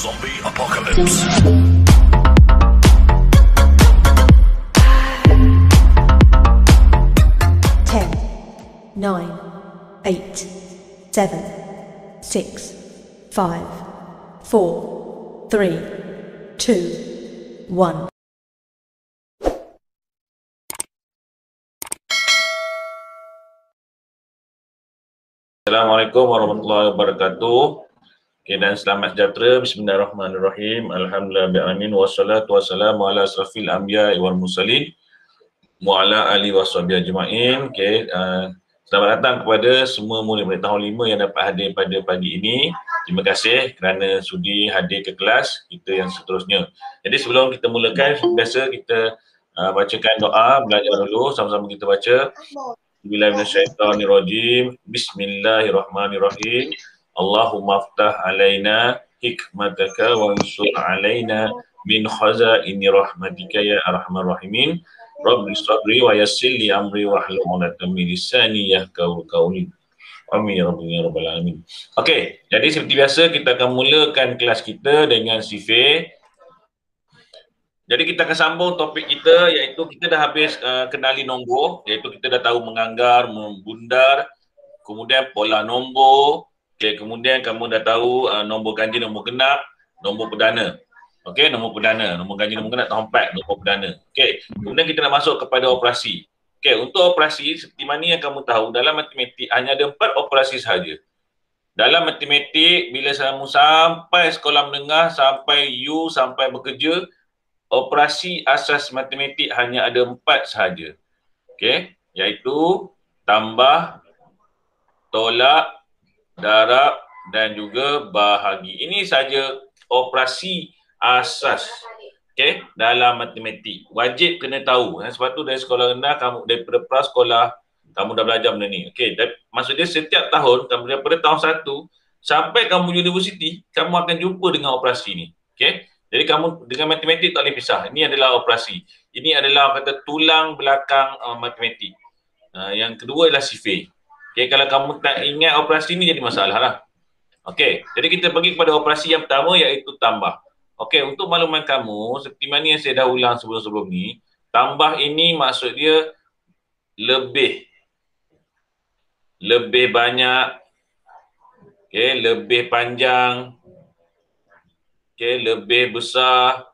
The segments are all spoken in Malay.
Zombie Apocalypse. 10, 9, 8, 7, 6, 5, 4, 3, 2, 1. Assalamualaikum warahmatullahi wabarakatuh. Okay, dan selamat sejahtera. Bismillahirrahmanirrahim. Alhamdulillahirrahmanirrahim. Wassalatu wassalamu ala asrafil anbiya wal mursalin wa ala alihi washabihi ajma'in. Okay, selamat datang kepada semua murid-murid tahun 5 yang dapat hadir pada pagi ini. Terima kasih kerana sudi hadir ke kelas kita yang seterusnya. Jadi sebelum kita mulakan, biasa kita bacakan doa, belajar dulu, sama-sama kita baca. Bismillahirrahmanirrahim. Bismillahirrahmanirrahim. Allahumma aftah alaina hikmataka wa ansur alaina min khazaini rahmatika ya arhamar rahimin. Rabbi sabri wa yassir li amri wa hlul 'uqdatam min lisani yafqahu qawli. Amin ya rabbal alamin. Okey, jadi seperti biasa kita akan mulakan kelas kita dengan sifir. Jadi kita akan sambung topik kita, iaitu kita dah habis kenali nombor, iaitu kita dah tahu menganggar, membundar, kemudian pola nombor, okay, kemudian kamu dah tahu nombor ganjil, nombor genap, nombor perdana. Okey, nombor perdana, nombor ganjil, nombor genap, nombor 4, nombor perdana. Okey, kemudian kita nak masuk kepada operasi. Okey, untuk operasi seperti mana yang kamu tahu, dalam matematik hanya ada 4 operasi sahaja. Dalam matematik, bila kamu sampai sekolah menengah, sampai U, sampai bekerja, operasi asas matematik hanya ada 4 sahaja. Okey, iaitu tambah, tolak, darab dan juga bahagi. Ini saja operasi asas. Okey, dalam matematik. Wajib kena tahu. Sebab tu dari sekolah rendah, kamu daripada prasekolah, kamu dah belajar benda ni. Okey, maksudnya setiap tahun, kamu daripada tahun 1 sampai kamu universiti, kamu akan jumpa dengan operasi ni. Okey. Jadi kamu dengan matematik tak boleh pisah. Ini adalah operasi. Ini adalah kata tulang belakang matematik. Yang kedua adalah sifir. Okay, kalau kamu tak ingat operasi ni jadi masalah lah. Okey, jadi kita pergi kepada operasi yang pertama iaitu tambah. Okey, untuk makluman kamu, seperti mana yang saya dah ulang sebelum-sebelum ni, tambah ini maksud dia lebih banyak, okay, lebih panjang, okay, lebih besar.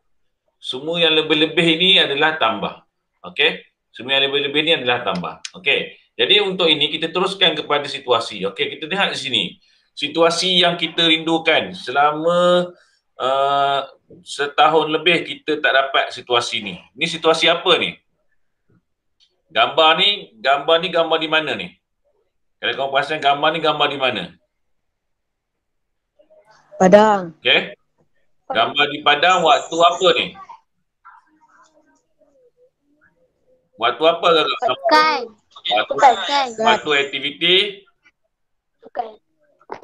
Semua yang lebih-lebih ini adalah tambah. Okey, semua yang lebih-lebih ini adalah tambah. Okey, jadi untuk ini kita teruskan kepada situasi. Okey, kita lihat di sini. Situasi yang kita rindukan selama setahun lebih kita tak dapat situasi ni. Ni situasi apa ni? Gambar ni gambar di mana ni? Kalau kamu perasan gambar ni gambar di mana? Padang. Okey. Gambar di padang waktu apa ni? Waktu apa? Sukan. Waktu aktiviti?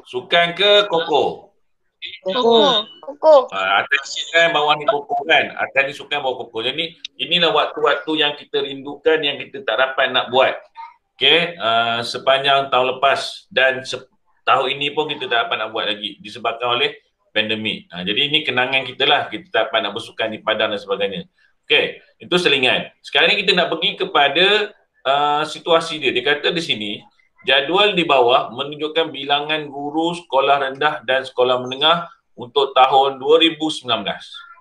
Sukan ke koko? Koko. Atas sukan, bawah ni koko kan? Atas ni sukan, bawah koko. Jadi inilah waktu-waktu yang kita rindukan, yang kita tak dapat nak buat. Okay, sepanjang tahun lepas dan tahun ini pun kita tak dapat nak buat lagi disebabkan oleh pandemik. Jadi ini kenangan kita lah, kita tak dapat nak bersukan di padang dan sebagainya. Okey, itu selingan. Sekarang ni kita nak pergi kepada situasi dia. Dia kata di sini, jadual di bawah menunjukkan bilangan guru sekolah rendah dan sekolah menengah untuk tahun 2019.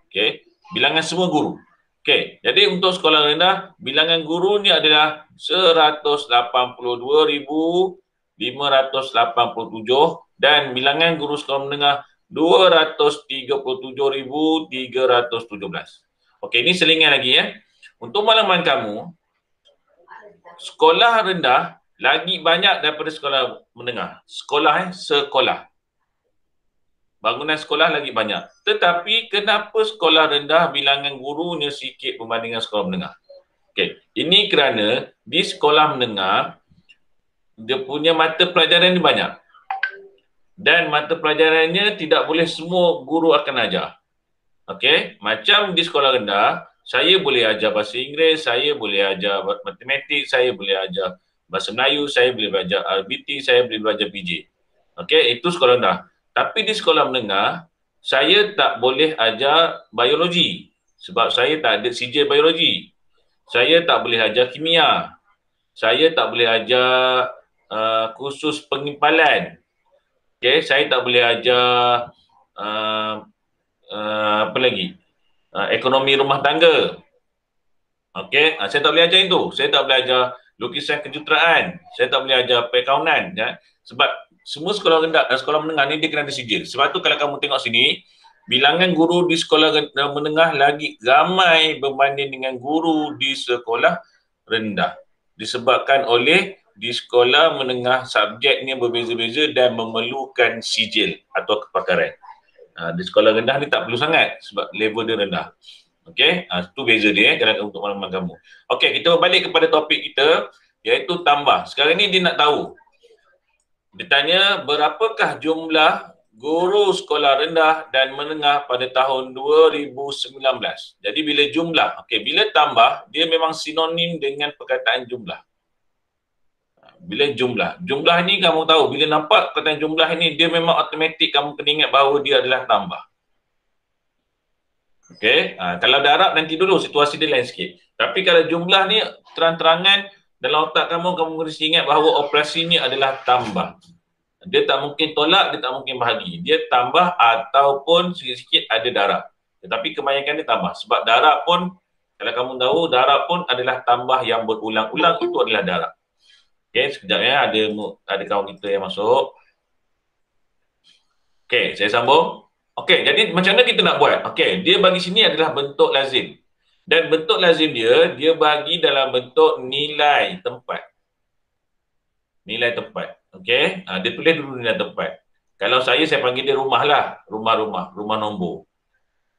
Okey, bilangan semua guru. Okey, jadi untuk sekolah rendah, bilangan guru ni adalah 182,587 dan bilangan guru sekolah menengah 237,317. Okey, ini selingan lagi ya. Untuk makluman kamu, sekolah rendah lagi banyak daripada sekolah menengah. Sekolah. Bangunan sekolah lagi banyak. Tetapi kenapa sekolah rendah bilangan gurunya sikit berbanding dengan sekolah menengah? Okey, ini kerana di sekolah menengah dia punya mata pelajaran ni banyak. Dan mata pelajarannya tidak boleh semua guru akan ajar. Okey, macam di sekolah rendah, saya boleh ajar bahasa Inggeris, saya boleh ajar matematik, saya boleh ajar bahasa Melayu, saya boleh belajar RBT, saya boleh belajar PJ. Okey, itu sekolah rendah. Tapi di sekolah menengah, saya tak boleh ajar biologi sebab saya tak ada sijil biologi. Saya tak boleh ajar kimia. Saya tak boleh ajar kursus pengimpalan. Okay, saya tak boleh ajar uh, apa lagi? Ekonomi rumah tangga. Okey, saya tak boleh ajar itu. Saya tak boleh ajar lukisan kejuruteraan. Saya tak boleh ajar perakaunan. Ya. Sebab semua sekolah rendah dan sekolah menengah ni dia kena ada sijil. Sebab tu kalau kamu tengok sini, bilangan guru di sekolah menengah lagi ramai berbanding dengan guru di sekolah rendah. Disebabkan oleh di sekolah menengah subjeknya berbeza-beza dan memerlukan sijil atau kepakaran. Di sekolah rendah ni tak perlu sangat sebab level dia rendah. Okey, itu beza dia kalau untuk makluman kamu. Okey, kita balik kepada topik kita iaitu tambah. Sekarang ni dia nak tahu. Dia tanya berapakah jumlah guru sekolah rendah dan menengah pada tahun 2019. Jadi bila jumlah, okey, bila tambah dia memang sinonim dengan perkataan jumlah. Bila jumlah ni kamu tahu bila nampak perkataan jumlah ni dia memang automatik kamu kena ingat bahawa dia adalah tambah. Okey, kalau darab nanti dulu situasi dia lain sikit. Tapi kalau jumlah ni terang-terangan dalam otak kamu mesti ingat bahawa operasi ni adalah tambah. Dia tak mungkin tolak, dia tak mungkin bahagi. Dia tambah ataupun sikit-sikit ada darab. Tetapi kebanyakan dia tambah. Sebab darab pun, kalau kamu tahu, darab pun adalah tambah yang berulang-ulang, itu adalah darab. Okey, sekejap ya, ada kawan kita yang masuk. Okey, saya sambung. Okey, jadi macam mana kita nak buat? Okey, dia bagi sini adalah bentuk lazim. Dan bentuk lazim dia bagi dalam bentuk nilai tempat. Nilai tempat. Okey, dia tulis dulu nilai tempat. Kalau saya panggil dia rumah lah. Rumah nombor.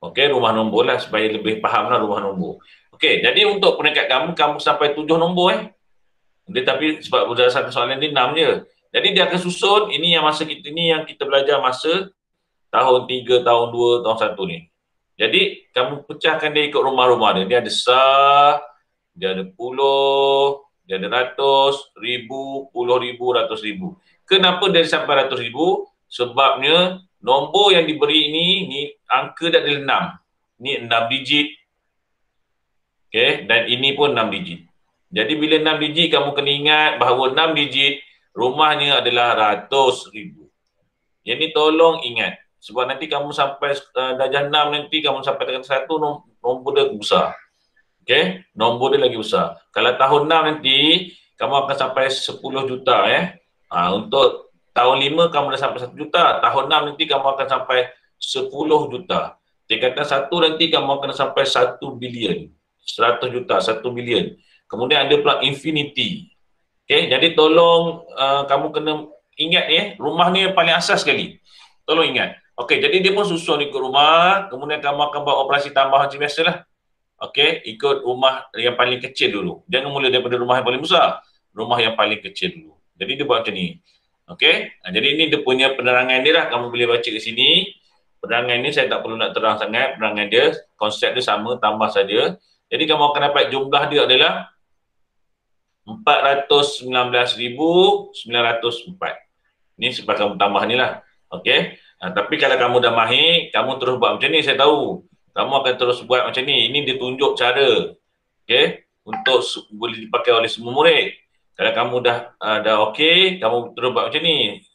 Okey, rumah nombor lah supaya lebih faham lah rumah nombor. Okey, jadi untuk peringkat kamu sampai 7 nombor Dia tapi sebab berdasarkan soalan ni 6 je. Jadi dia akan susun, ini yang kita belajar masa tahun 3, tahun 2, tahun 1 ni. Jadi, kamu pecahkan dia ikut rumah-rumah dia. Dia ada sah, dia ada puluh, dia ada ratus, ribu, puluh ribu, ratus ribu. Kenapa dia sampai ratus ribu? Sebabnya, nombor yang diberi ni angka dia adalah 6. Ni 6 digit. Okay, dan ini pun 6 digit. Jadi, bila 6 digit, kamu kena ingat bahawa 6 digit, rumahnya adalah ratus ribu. Yang ni tolong ingat. Sebab nanti kamu sampai darjah 6 nanti kamu sampai dengan 1 nombor dia besar. Okey, nombor dia lagi besar. Kalau tahun 6 nanti kamu akan sampai 10 juta untuk tahun 5 kamu dah sampai 1 juta. Tahun 6 nanti kamu akan sampai 10 juta. Tingkatan 1 nanti kamu akan sampai 1 bilion. 100 juta, 1 bilion. Kemudian ada pula infinity. Okey, jadi tolong kamu kena ingat rumah ni yang paling asas sekali. Tolong ingat. Okey, jadi dia pun susun ikut rumah, kemudian kamu akan buat operasi tambah macam biasalah. Okey, ikut rumah yang paling kecil dulu. Jangan mula daripada rumah yang paling besar. Rumah yang paling kecil dulu. Jadi dia buat macam ni. Okey, jadi ini dia punya penerangan dia lah. Kamu boleh baca ke sini. Penerangan ni saya tak perlu nak terang sangat. Penerangan dia, konsep dia sama, tambah saja. Jadi kamu akan dapat jumlah dia adalah 419,904. Ni sebab kamu tambah ni lah. Okey. Tapi kalau kamu dah mahir, kamu terus buat macam ni, saya tahu. Kamu akan terus buat macam ni. Ini dia tunjuk cara. Okey. Untuk boleh dipakai oleh semua murid. Kalau kamu dah okey, kamu terus buat macam ni.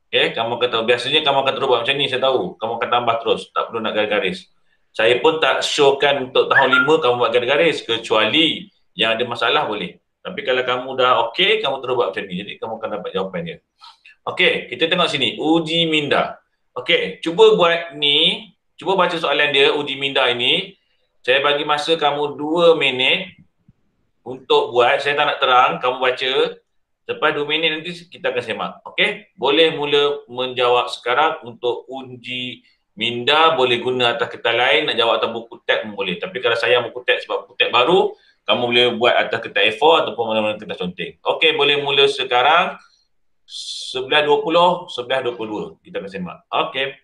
Okey. Kamu akan tahu. Biasanya kamu akan terus buat macam ni, saya tahu. Kamu akan tambah terus. Tak perlu nak garis-garis. Saya pun tak showkan untuk tahun 5 kamu buat garis-garis. Kecuali yang ada masalah boleh. Tapi kalau kamu dah okey, kamu terus buat macam ni. Jadi kamu akan dapat jawapan dia. Okey, kita tengok sini. Uji minda. Okey, cuba buat ni. Cuba baca soalan dia, uji minda ini. Saya bagi masa kamu 2 minit untuk buat. Saya tak nak terang, kamu baca. Lepas 2 minit nanti kita akan semak. Okey, boleh mula menjawab sekarang untuk uji minda. Boleh guna atas kertas lain, nak jawab atas buku tab pun boleh. Tapi kalau saya buku tab sebab buku tab baru, kamu boleh buat atas kertas A4 ataupun mana-mana kertas conteng. Okey, boleh mula sekarang. 11.20, 11.22. Kita akan semak. Okey.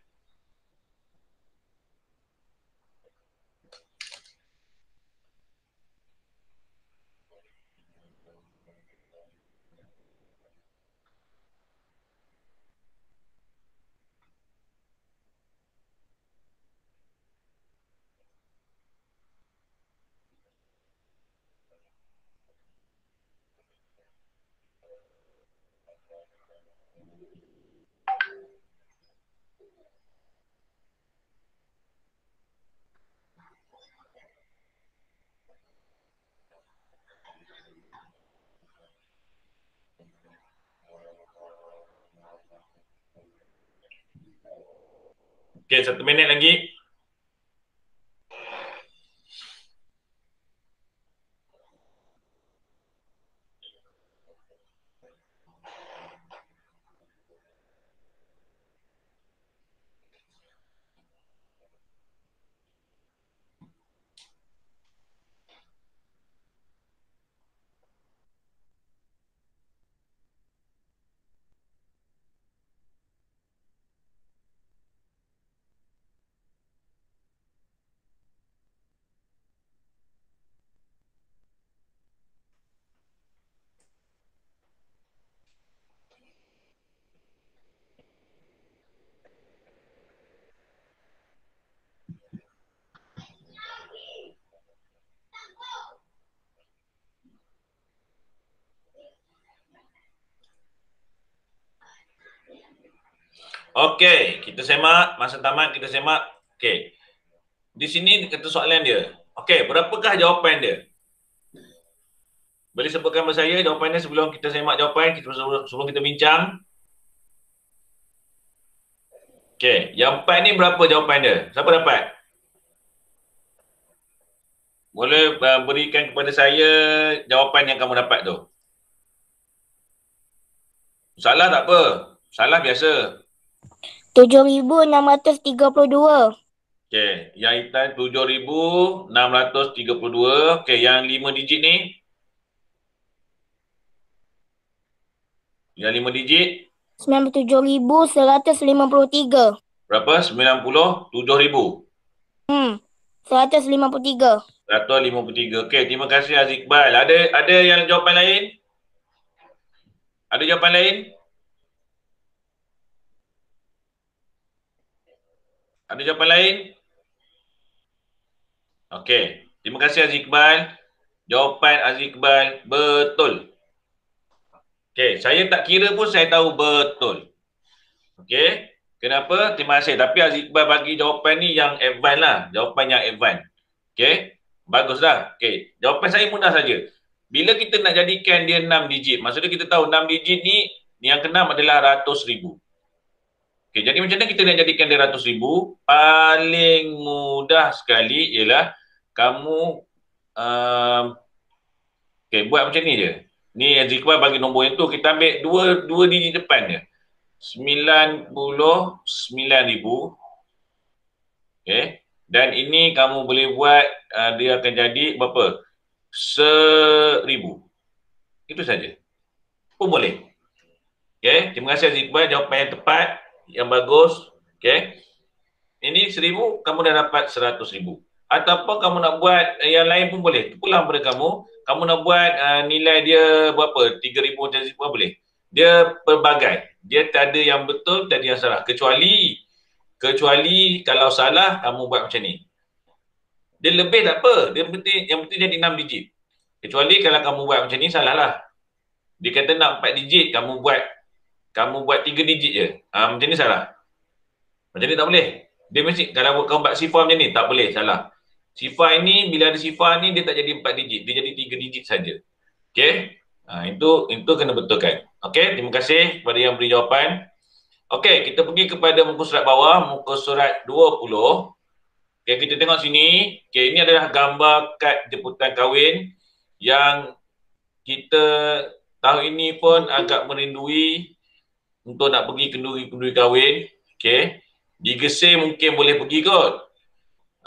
Okey, 1 minit lagi. Okey, kita semak. Masa tamat kita semak. Okey. Di sini kata soalan dia. Okey, berapakah jawapan dia? Boleh sebutkan kepada saya jawapannya sebelum kita semak jawapan, sebelum kita bincang. Okey, yang 4 ni berapa jawapan dia? Siapa dapat? Boleh berikan kepada saya jawapan yang kamu dapat tu. Salah tak apa. Salah biasa. 7.632. Okey, yang hitam 7,632. Okey, yang 5 digit ni? Yang 5 digit? 97.153. Berapa? 97,000. 153. 153. Okey, terima kasih Aziz Iqbal. Ada yang jawapan lain? Ada jawapan lain? Ada jawapan lain? Okey, terima kasih Aziz Iqbal. Jawapan Aziz Iqbal betul. Okey, saya tak kira pun saya tahu betul. Okey, kenapa? Terima kasih. Tapi Aziz Iqbal bagi jawapan ni yang advance lah. Jawapan yang advance. Okey, baguslah. Okey, jawapan saya mudah saja. Bila kita nak jadikan dia 6 digit, maksudnya kita tahu 6 digit ni yang ke-6 adalah ratus ribu. Okey, jadi macam mana kita nak jadikan dia ratus ribu? Paling mudah sekali ialah kamu okey, buat macam ni je. Ni Aziz Iqbal bagi nombor yang tu, kita ambil dua digit depan dia. 99,000. Okey. Dan ini kamu boleh buat dia akan jadi berapa? 1,000. Itu saja. Pun boleh. Okey, terima kasih Aziz Iqbal, jawapan yang tepat, yang bagus. Okey. Ini 1,000, kamu dah dapat 100,000. Ataupun kamu nak buat yang lain pun boleh. Pulang pada kamu. Kamu nak buat nilai dia berapa? 3,000 macam Aziz Iqbal boleh. Dia pelbagai. Dia tak ada yang betul, tak ada yang salah. Kecuali kalau salah, kamu buat macam ni. Dia lebih tak apa. Yang penting jadi 6 digit. Kecuali kalau kamu buat macam ni, salah lah. Dia kata nak 4 digit, kamu buat 3 digit je. Macam ni salah. Macam ni tak boleh. Dia mesti, kalau kamu buat sifar macam ni, tak boleh, salah. Sifar ini, bila ada sifar ni, dia tak jadi 4 digit. Dia jadi 3 digit saja. Okey? Itu kena betulkan. Okey, terima kasih kepada yang beri jawapan. Okey, kita pergi kepada muka surat bawah, muka surat 20. Okey, kita tengok sini. Okey, ini adalah gambar kad jemputan kahwin yang kita tahun ini pun agak merindui untuk nak pergi kenduri kahwin. Okey, digesir mungkin boleh pergi kot.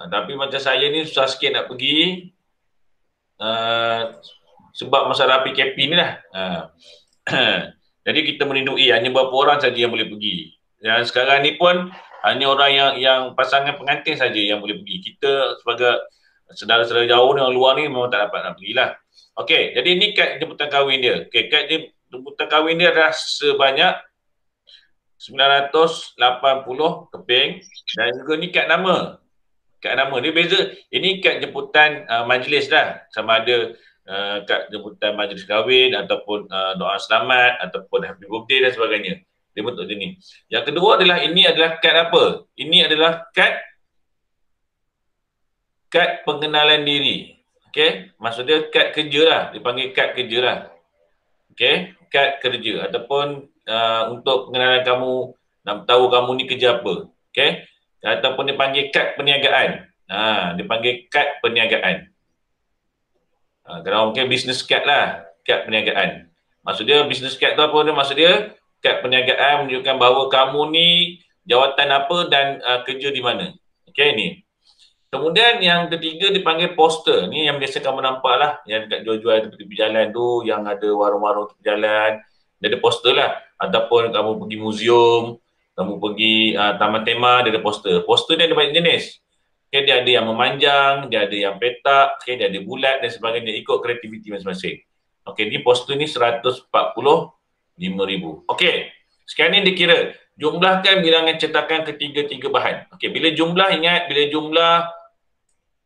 Tapi macam saya ni susah sikit nak pergi. Sebab masalah PKP ni lah. Jadi kita merindui hanya beberapa orang saja yang boleh pergi. Dan sekarang ni pun hanya orang yang pasangan pengantin saja yang boleh pergi. Kita sebagai saudara-saudara jauh yang luar ni memang tak dapat nak pergilah. Okey, jadi ni kad jemputan kahwin dia. Okey, kad jemputan kahwin dia adalah sebanyak 980 keping dan juga ni kad nama. Kad nama dia beza. Ini kad jemputan majlis dah. Sama ada kad jemputan majlis kahwin ataupun doa selamat ataupun happy birthday dan sebagainya. Dia bentuk macam ni. Yang kedua adalah ini adalah kad apa? Ini adalah kad pengenalan diri. Okey, maksud dia kad kerja lah, dipanggil kad kerja lah. Okey, kad kerja ataupun untuk pengenalan kamu, nak tahu kamu ni kerja apa. Okey, ataupun dipanggil kad perniagaan. Dipanggil kad perniagaan. Kalau mungkin business card lah, kad perniagaan. Maksud dia business card tu apa dia? Maksud dia kad perniagaan menunjukkan bahawa kamu ni jawatan apa dan kerja di mana. Okey ni. Kemudian yang ketiga dipanggil poster. Ni yang biasa kamu nampak lah. Yang dekat jual-jual tepi jalan tu, yang ada warung-warung tepi jalan. Dia ada poster lah. Ataupun kamu pergi museum, kamu pergi taman tema, dia ada poster. Poster ni ada banyak jenis. Okay, dia ada yang memanjang, dia ada yang petak, okay, dia ada bulat dan sebagainya. Ikut kreativiti masing-masing. Okey, ni poster ni 145,000. Okey, sekarang ni dia kira. Jumlahkan bilangan cetakan ketiga-tiga bahan. Okey, bila jumlah, ingat bila jumlah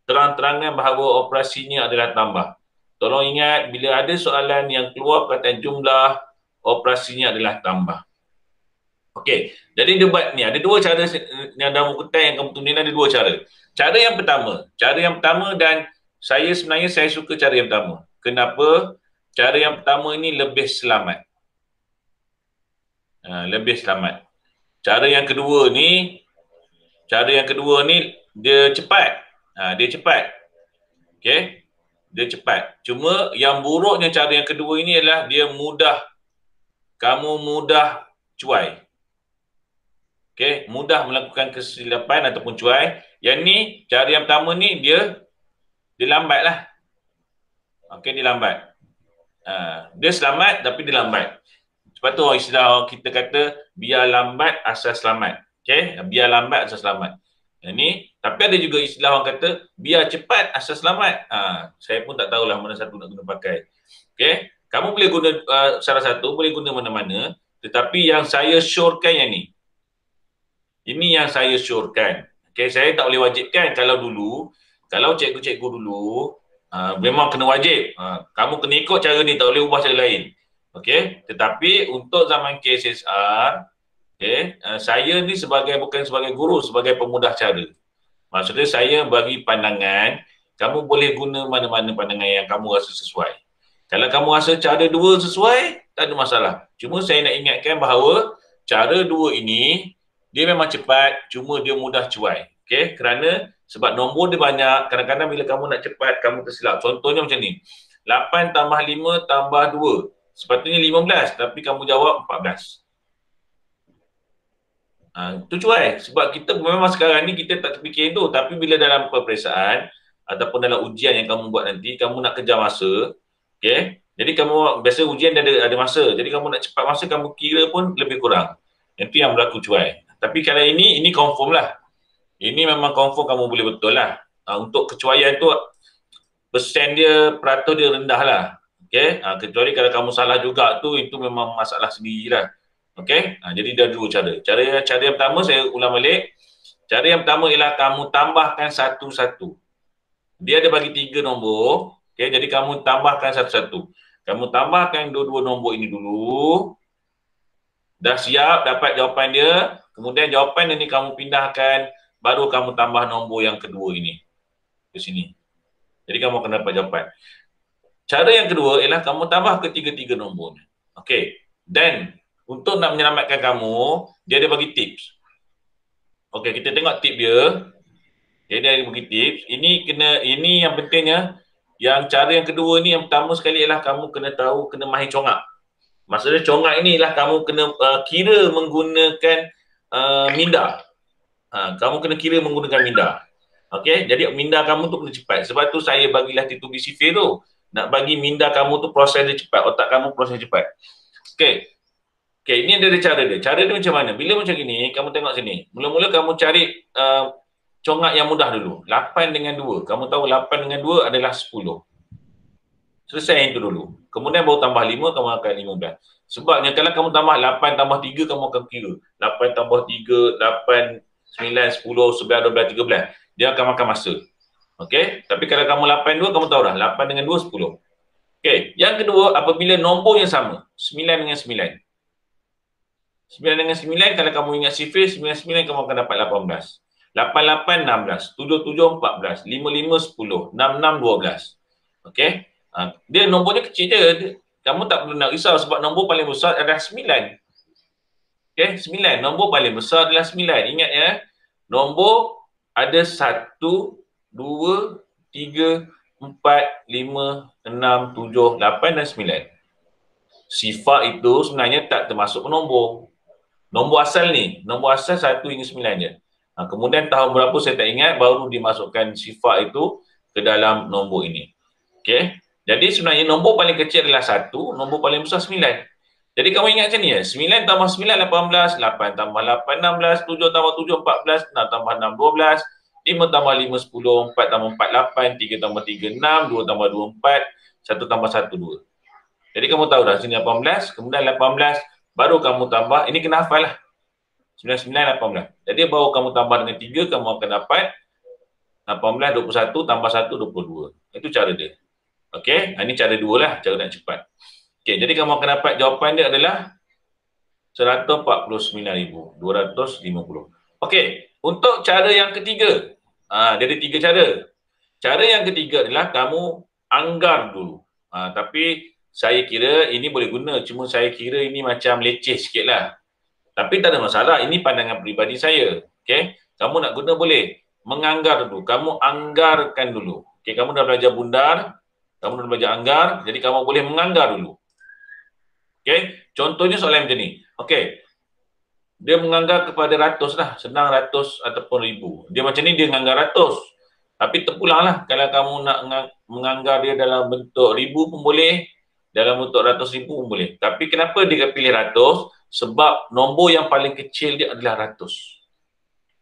terang-terangan bahawa operasinya adalah tambah. Tolong ingat, bila ada soalan yang keluar perkataan jumlah, operasinya adalah tambah. Okey, jadi debat ni ada dua cara yang dalam buku yang kamu tulis ada dua cara. Cara yang pertama dan saya sebenarnya saya suka cara yang pertama. Kenapa? Cara yang pertama ini lebih selamat. Lebih selamat. Cara yang kedua ni dia cepat. Dia cepat. Okey. Dia cepat. Cuma yang buruknya cara yang kedua ini adalah dia mudah. Kamu mudah cuai. Okey, mudah melakukan kesilapan ataupun cuai. Yang ni cara yang pertama ni dia lambat lah. Okey, dia lambat. Dia selamat tapi dia lambat. Sebab tu istilah kita kata biar lambat asal selamat. Okey, biar lambat asal selamat. Ini, tapi ada juga istilah orang kata biar cepat asal selamat. Saya pun tak tahulah mana satu nak guna pakai. Okey, kamu boleh guna salah satu, boleh guna mana-mana, tetapi yang saya syorkan yang ni. Ini yang saya syorkan. Okey, saya tak boleh wajibkan. Kalau cikgu-cikgu dulu memang kena wajib. Kamu kena ikut cara ni, tak boleh ubah cara lain. Okey, tetapi untuk zaman KSSR, saya ni bukan sebagai guru, sebagai pemudah cara. Maksudnya saya bagi pandangan, kamu boleh guna mana-mana pandangan yang kamu rasa sesuai. Kalau kamu rasa cara dua sesuai, tak ada masalah. Cuma saya nak ingatkan bahawa cara dua ini, dia memang cepat, cuma dia mudah cuai. Okey, kerana sebab nombor dia banyak, kadang-kadang bila kamu nak cepat, kamu tersilap. Contohnya macam ni, 8 tambah 5 tambah 2. Sepatutnya 15, tapi kamu jawab 14. Itu cuai. Sebab kita memang sekarang ni kita tak terfikir itu. Tapi bila dalam peperiksaan ataupun dalam ujian yang kamu buat nanti, kamu nak kejar masa. Okay? Jadi kamu, biasa ujian dia ada masa. Jadi kamu nak cepat masa, kamu kira pun lebih kurang. Itu yang berlaku cuai. Tapi kalau ini confirm lah. Ini memang confirm kamu boleh betul lah. Untuk kecuaian tu, persen dia, peratus dia rendah lah. Okay? Kecuali kalau kamu salah juga tu, itu memang masalah sendiri lah. Okey, jadi ada dua cara. Cara yang pertama saya ulang balik. Cara yang pertama ialah kamu tambahkan satu-satu. Dia ada bagi 3 nombor. Okey, jadi kamu tambahkan satu-satu. Kamu tambahkan dua-dua nombor ini dulu. Dah siap dapat jawapan dia. Kemudian jawapan ini kamu pindahkan. Baru kamu tambah nombor yang kedua ini. Ke sini. Jadi kamu akan dapat jawapan. Cara yang kedua ialah kamu tambah ketiga-tiga nombornya. Okey, dan untuk nak menyelamatkan kamu, dia ada bagi tips. Okey, kita tengok tip dia. Dia ada bagi tips. Ini yang pentingnya. Yang cara yang kedua ni, yang pertama sekali ialah kamu kena mahir congak. Maksudnya congak ini ialah kamu kena kira menggunakan minda. Kamu kena kira menggunakan minda. Okey, jadi minda kamu tu kena cepat. Sebab tu saya bagilah titul sifir tu. Nak bagi minda kamu tu proses dia cepat. Otak kamu proses cepat. Okey. Okey, ini ada cara dia. Cara dia macam mana? Bila macam gini, kamu tengok sini. Mula-mula kamu cari congak yang mudah dulu. 8 dengan 2. Kamu tahu 8 dengan 2 adalah 10. Selesai itu dulu. Kemudian baru tambah 5, kamu akan 15. Sebabnya kalau kamu tambah 8 tambah 3, kamu akan kira. 8 tambah 3, 8, 9, 10, 11, 12, 13. Dia akan makan masa. Okey? Tapi kalau kamu 8, 2, kamu tahu dah. 8 dengan 2, 10. Okey. Yang kedua, apabila nombor yang sama. 9 dengan 9. 9 dengan 9, kalau kamu ingat sifir, 9 kamu akan dapat 18. 88, 16. 77, 14. 55, 10. 66, 12. Okey? Dia nombornya kecil je. Kamu tak perlu nak risau sebab nombor paling besar adalah 9. Okey? 9. Nombor paling besar adalah 9. Ingat ya. Nombor ada 1, 2, 3, 4, 5, 6, 7, 8 dan 9. Sifar itu sebenarnya tak termasuk nombor. Nombor asal ni, nombor asal 1 hingga 9 je. Kemudian tahun berapa saya tak ingat, baru dimasukkan sifar itu ke dalam nombor ini. Okey. Jadi sebenarnya nombor paling kecil adalah 1, nombor paling besar 9. Jadi kamu ingat macam ni ya, 9 tambah 9, 18, 8 tambah 8, 16, 7 tambah 7, 14, 6 tambah 6, 12, 5 tambah 5, 10, 4 tambah 4, 8, 3 tambah 3, 6, 2 tambah 2, 4, 1 tambah 1, 2. Jadi kamu tahu dah, sini 18, kemudian 18, baru kamu tambah, ini kena hafal lah. 99, 18. Jadi baru kamu tambah dengan 3, kamu akan dapat 18, 21, tambah 1, 22. Itu cara dia. Okey, ini cara 2 lah, cara nak cepat. Okey, jadi kamu akan dapat jawapan dia adalah 149,250. Okey, untuk cara yang ketiga. Dia ada 3 cara. Cara yang ketiga adalah kamu anggar dulu. Tapi saya kira ini boleh guna, cuma saya kira ini macam leceh sikit lah. Tapi tak ada masalah, ini pandangan peribadi saya. Okey, kamu nak guna boleh. Menganggar dulu, kamu anggarkan dulu. Okey, kamu dah belajar bundar, kamu dah belajar anggar, jadi kamu boleh menganggar dulu. Okey, contohnya soalan macam ni. Okey, dia menganggar kepada ratus lah, senang ratus ataupun ribu. Dia macam ni, dia menganggar ratus. Tapi terpulanglah, kalau kamu nak menganggar dia dalam bentuk ribu pun boleh, dalam bentuk ratus ribu pun boleh. Tapi kenapa dia pilih ratus? Sebab nombor yang paling kecil dia adalah ratus.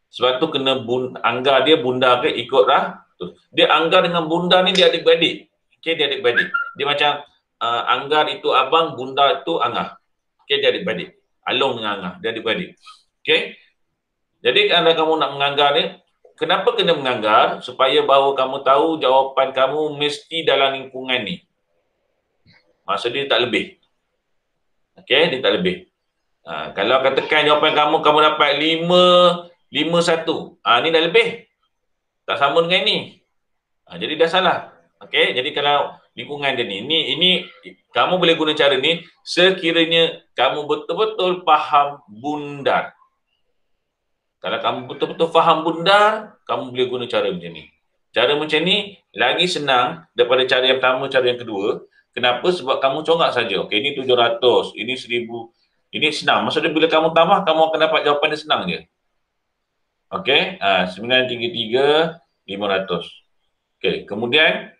Sebab tu kena anggar dia bundar ke ikut ratus. Dia anggar dengan bundar ni dia adik-beradik. Okey, dia adik-beradik. Dia macam anggar itu abang, bundar itu angah. Okey, dia adik-beradik. Along dengan angah, dia adik-beradik. Okey. Jadi kalau kamu nak menganggar ni, kenapa kena menganggar? Supaya bahawa kamu tahu jawapan kamu mesti dalam lingkungan ni. Maksud dia tak lebih. Okey, dia tak lebih. Kalau katakan jawapan kamu dapat 5, 1. Ni dah lebih. Tak sama dengan ini. Jadi dah salah. Okey, jadi kalau lingkungan dia ni, ini kamu boleh guna cara ni sekiranya kamu betul-betul faham bundar. Kalau kamu betul-betul faham bundar, kamu boleh guna cara macam ni. Cara macam ni lagi senang daripada cara yang pertama, cara yang kedua. Kenapa? Sebab kamu corak saja. Okey, ini 700, ini 1000. Ini senang. Maksudnya bila kamu tambah, kamu akan dapat jawapan dia senang je. Okey, 933, 500. Okey, kemudian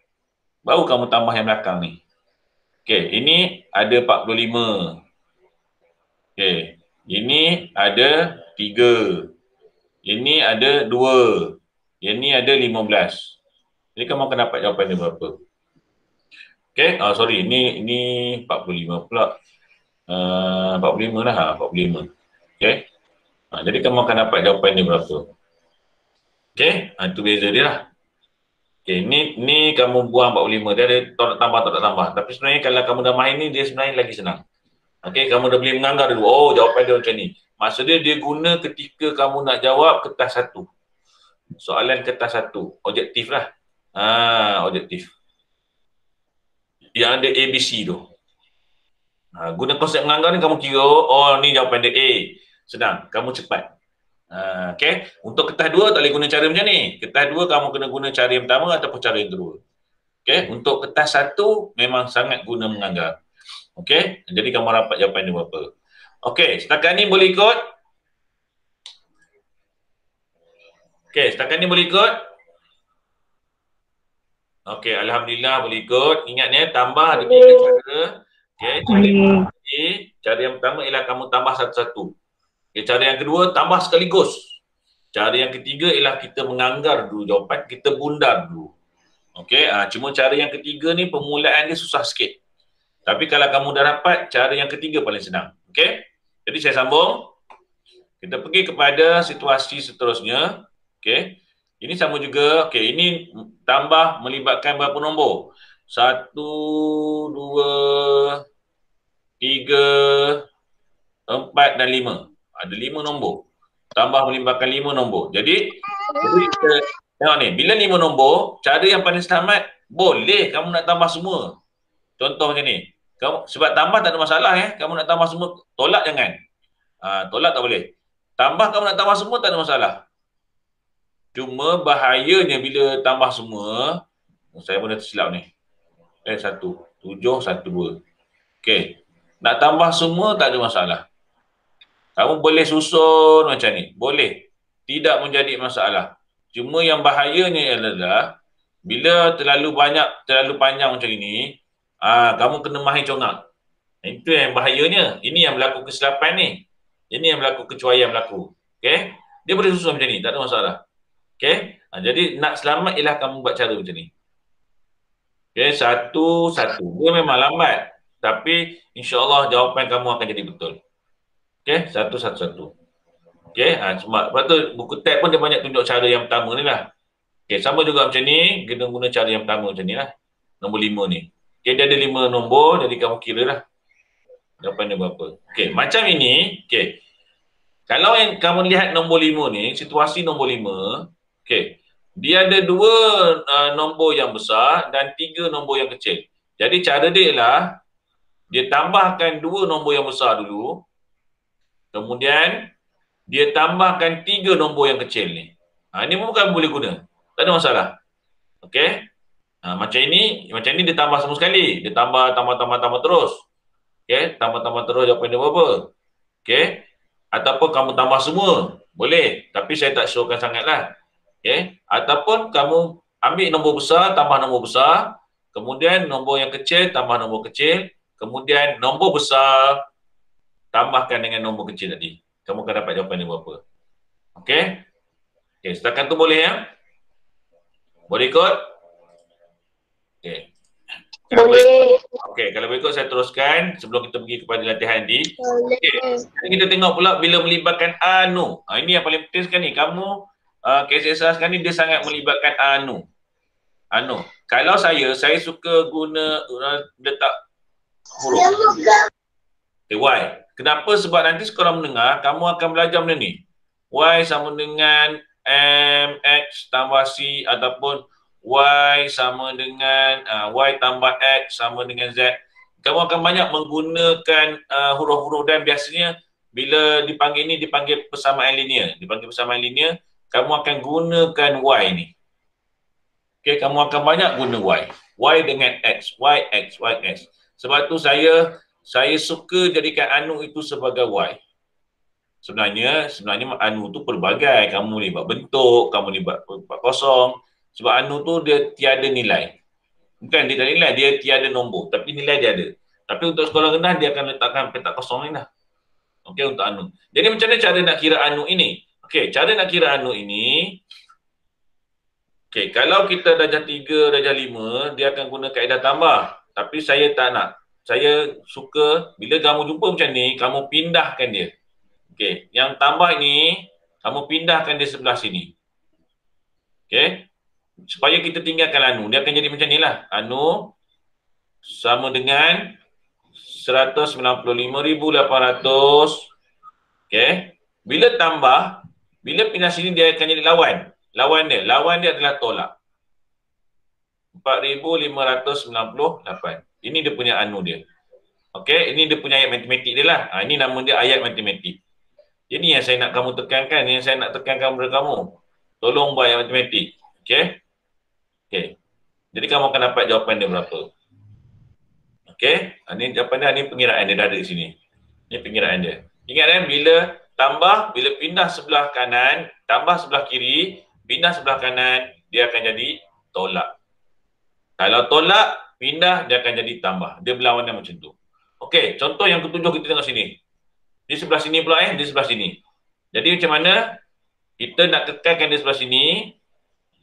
baru kamu tambah yang belakang ni. Okey, ini ada 45. Okey, ini ada 3. Ini ada 2. Ini ada 15. Jadi kamu akan dapat jawapan dia berapa? Okey, sorry, ini 45 pula. 45 lah, 45. Okey. Jadi kamu akan dapat jawapan dia berapa? Okey, itu beza dia lah. Okey, ni kamu buang 45, dia ada tak tambah. Tapi sebenarnya kalau kamu dah main ni, dia sebenarnya lagi senang. Okey, kamu dah boleh menganggar dulu. Oh, jawapan dia macam ni. Maksudnya dia guna ketika kamu nak jawab kertas 1. Soalan kertas 1. Objektif lah. Objektif. Yang ada ABC tu. Guna konsep menganggar ni kamu kira, oh ni jawapan dia A. Senang, kamu cepat. Okey, untuk kertas 2 tak boleh guna cara macam ni. Kertas 2 kamu kena guna cara yang pertama ataupun cara yang kedua. Okey, untuk kertas 1 memang sangat guna menganggar. Okey, jadi kamu dapat jawapan dia berapa. Okey, setakat ni boleh ikut? Okey, setakat ni boleh ikut? Okey, alhamdulillah boleh ikut. Ingat ya, tambah ada 3 cara. Okey, cara yang pertama ialah kamu tambah satu-satu. Okay, cara yang kedua, tambah sekaligus. Cara yang ketiga ialah kita menganggar dulu jawapan, kita bundar dulu. Okey, cuma cara yang ketiga ni permulaan dia susah sikit. Tapi kalau kamu dah dapat, cara yang ketiga paling senang. Okey, jadi saya sambung. Kita pergi kepada situasi seterusnya. Okey, ini sama juga. Okey, ini tambah melibatkan berapa nombor? 1, 2, 3, 4 dan 5. Ada 5 nombor. Tambah melibatkan 5 nombor. Jadi kita tengok ni, bila 5 nombor, cara yang paling selamat, boleh kamu nak tambah semua. Contoh macam ni. Sebab tambah tak ada masalah Kamu nak tambah semua, tolak jangan. Tolak tak boleh. Tambah kamu nak tambah semua tak ada masalah. Cuma bahayanya bila tambah semua, saya pun dah tersilap ni. 1, 7, 1, 2. Okey. Nak tambah semua tak ada masalah. Kamu boleh susun macam ni. Boleh. Tidak menjadi masalah. Cuma yang bahayanya adalah bila terlalu panjang macam ini, kamu kena mahir congak. Itu yang bahayanya. Ini yang berlaku kesilapan ni. Ini yang berlaku kecuaian berlaku. Okey? Dia boleh susun macam ni. Tak ada masalah. Okey? Jadi nak selamat ialah kamu buat cara macam ni. Okey? Satu. Dia memang lambat. Tapi insya-Allah jawapan kamu akan jadi betul. Okey, satu. Okey, sebab tu buku tab pun dia banyak tunjuk cara yang pertama ni lah. Okey, sama juga macam ni, kena guna cara yang pertama macam ni lah. Nombor 5 ni. Okey, dia ada 5 nombor, jadi kamu kira lah. Jawapan dia berapa. Okey, macam ini, okey. Kalau yang kamu lihat nombor 5 ni, situasi nombor 5, okey. Dia ada 2 nombor yang besar dan 3 nombor yang kecil. Jadi cara dia ialah, dia tambahkan 2 nombor yang besar dulu, kemudian dia tambahkan 3 nombor yang kecil ni. Ini pun bukan boleh guna. Tak ada masalah. Okey. Macam ini dia tambah semua sekali. Dia tambah terus. Okey, tambah terus jawapan dia berapa? Okey. Ataupun kamu tambah semua. Boleh. Tapi saya tak showkan sangatlah. Okey. Ataupun kamu ambil nombor besar, tambah nombor besar. Kemudian nombor yang kecil, tambah nombor kecil. Kemudian nombor besar, tambahkan dengan nombor kecil tadi. Kamu akan dapat jawapan dia berapa. Okey? Okey, setakat tu boleh ya? Boleh ikut? Okey. Boleh. Okey, kalau berikut saya teruskan sebelum kita pergi kepada latihan nanti. Okey. Kita tengok pula bila melibatkan anu. Ini yang paling penting sekarang ni. Kamu KSSR sekarang ni dia sangat melibatkan anu. Kalau saya suka guna letak huruf. Okay, Y. Kenapa? Sebab nanti sekolah menengah, kamu akan belajar benda ni. Y sama dengan M, X tambah C ataupun Y sama dengan Y tambah X sama dengan Z. Kamu akan banyak menggunakan huruf-huruf dan biasanya bila dipanggil ni dipanggil persamaan linear. Kamu akan gunakan Y ni. Okay, kamu akan banyak guna Y. Y dengan X, Y, X, Y, X. Sebab tu saya suka jadikan anu itu sebagai Y. Sebenarnya anu tu pelbagai. Kamu ni buat bentuk, kamu ni buat kosong. Sebab anu tu dia tiada nilai. Bukan dia tiada nilai, dia tiada nombor. Tapi nilai dia ada. Tapi untuk sekolah rendah, dia akan letakkan petak kosong ni lah. Okey, untuk anu. Jadi macam mana cara nak kira anu ini? Okey, cara nak kira anu ini. Okey, kalau kita darjah 3, darjah 5, dia akan guna kaedah tambah. Tapi saya tak nak. Saya suka bila kamu jumpa macam ni, kamu pindahkan dia. Okey, yang tambah ini, kamu pindahkan dia sebelah sini. Okey, supaya kita tinggalkan anu. Dia akan jadi macam ni lah. Anu sama dengan 195,800. Okey, bila tambah, bila pindah sini dia akan jadi lawan. Lawan dia adalah tolak. 4,598. Ini dia punya anu dia. Okey, ini dia punya ayat matematik dia lah. Ini nama dia ayat matematik. Ini yang saya nak kamu tekankan, yang saya nak tekankan kepada kamu. Tolong buat ayat matematik. Okey? Okey. Jadi kamu akan dapat jawapan dia berapa. Okey? Ini jawapan dia, ini pengiraan dia dah ada di sini. Ini pengiraan dia. Ingat bila pindah sebelah kanan, tambah sebelah kiri, pindah sebelah kanan, dia akan jadi tolak. Kalau tolak, pindah, dia akan jadi tambah. Dia berlawanan macam tu. Okey, contoh yang ketujuh kita tengok sini. Di sebelah sini pula di sebelah sini. Jadi macam mana? Kita nak kekalkan dia sebelah sini.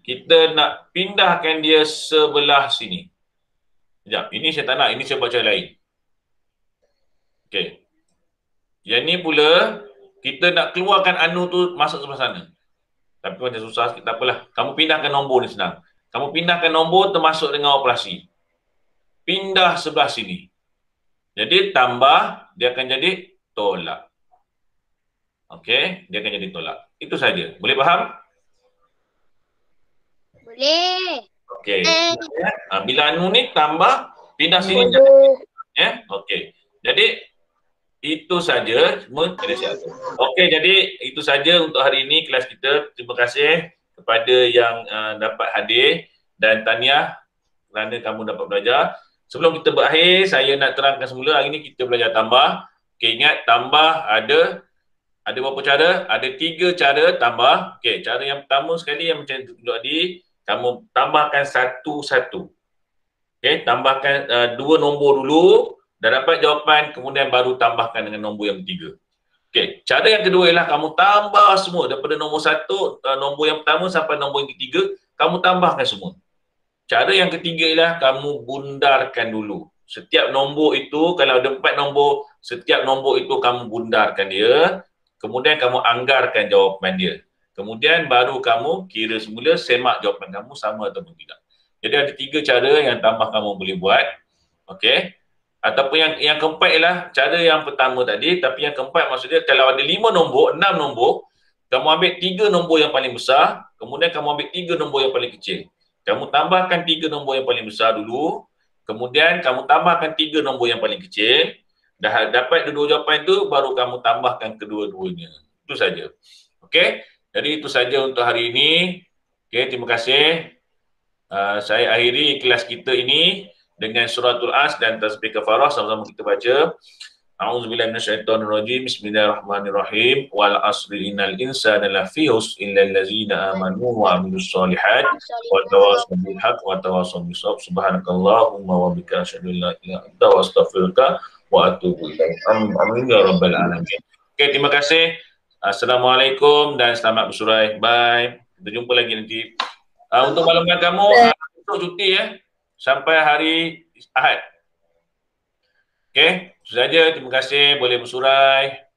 Kita nak pindahkan dia sebelah sini. Sekejap, ini saya tak nak. Ini saya buat cara lain. Okey. Yang ni pula, kita nak keluarkan anu tu masuk sebelah sana. Tapi macam susah sikit, tak apalah. Kamu pindahkan nombor ni senang. Kamu pindahkan nombor termasuk dengan operasi. Pindah sebelah sini. Jadi tambah, dia akan jadi tolak. Okey, dia akan jadi tolak. Itu saja. Boleh faham? Boleh. Okey. Bila nun ni tambah, pindah sini. Boleh. Ya, okey. Jadi itu saja semua kena siap. Okey, jadi itu saja untuk hari ini kelas kita. Terima kasih kepada yang dapat hadir dan tahniah kerana kamu dapat belajar. Sebelum kita berakhir, saya nak terangkan semula hari ini kita belajar tambah. Okey, ingat tambah ada berapa cara? Ada 3 cara tambah. Okey, cara yang pertama sekali yang macam tunjuk tadi, kamu tambahkan satu-satu. Okey, tambahkan 2 nombor dulu, dah dapat jawapan, kemudian baru tambahkan dengan nombor yang ketiga. Okey, cara yang kedua ialah kamu tambah semua daripada nombor 1, nombor yang pertama sampai nombor yang ketiga, kamu tambahkan semua. Cara yang ketiga ialah kamu bundarkan dulu. Setiap nombor itu, kalau ada 4 nombor, setiap nombor itu kamu bundarkan dia, kemudian kamu anggarkan jawapan dia. Kemudian baru kamu kira semula, semak jawapan kamu sama ataupun tidak. Jadi ada 3 cara yang tambah kamu boleh buat. Okey. Ataupun yang keempat ialah cara yang pertama tadi, tapi yang keempat maksudnya kalau ada 5 nombor, 6 nombor, kamu ambil 3 nombor yang paling besar, kemudian kamu ambil 3 nombor yang paling kecil. Kamu tambahkan 3 nombor yang paling besar dulu, kemudian kamu tambahkan 3 nombor yang paling kecil, dah dapat dua jawapan itu, baru kamu tambahkan kedua-duanya. Itu saja. Okey, jadi itu saja untuk hari ini. Okey, terima kasih. Saya akhiri kelas kita ini dengan suratul As dan tasbih kafarah, sama-sama kita baca. A'udzubillahi minasyaitonirrajim. Bismillahirrahmanirrahim. Wal asri innal insana lafi khusr illal ladzina amanu wa amilus solihat wa tawassaw bil haqq wa tawassaw bis sabr. Subhanakallahumma wa bihamdika asyhadu an la ilaha illa anta astaghfiruka wa atubu ilaik. Amin ya rabbal alamin. Okey, terima kasih. Assalamualaikum dan selamat bersurai. Bye. Kita jumpa lagi nanti. Untuk makluman kamu, untuk cuti ya sampai hari Ahad. Okey, itu saja. Terima kasih. Boleh bersurai.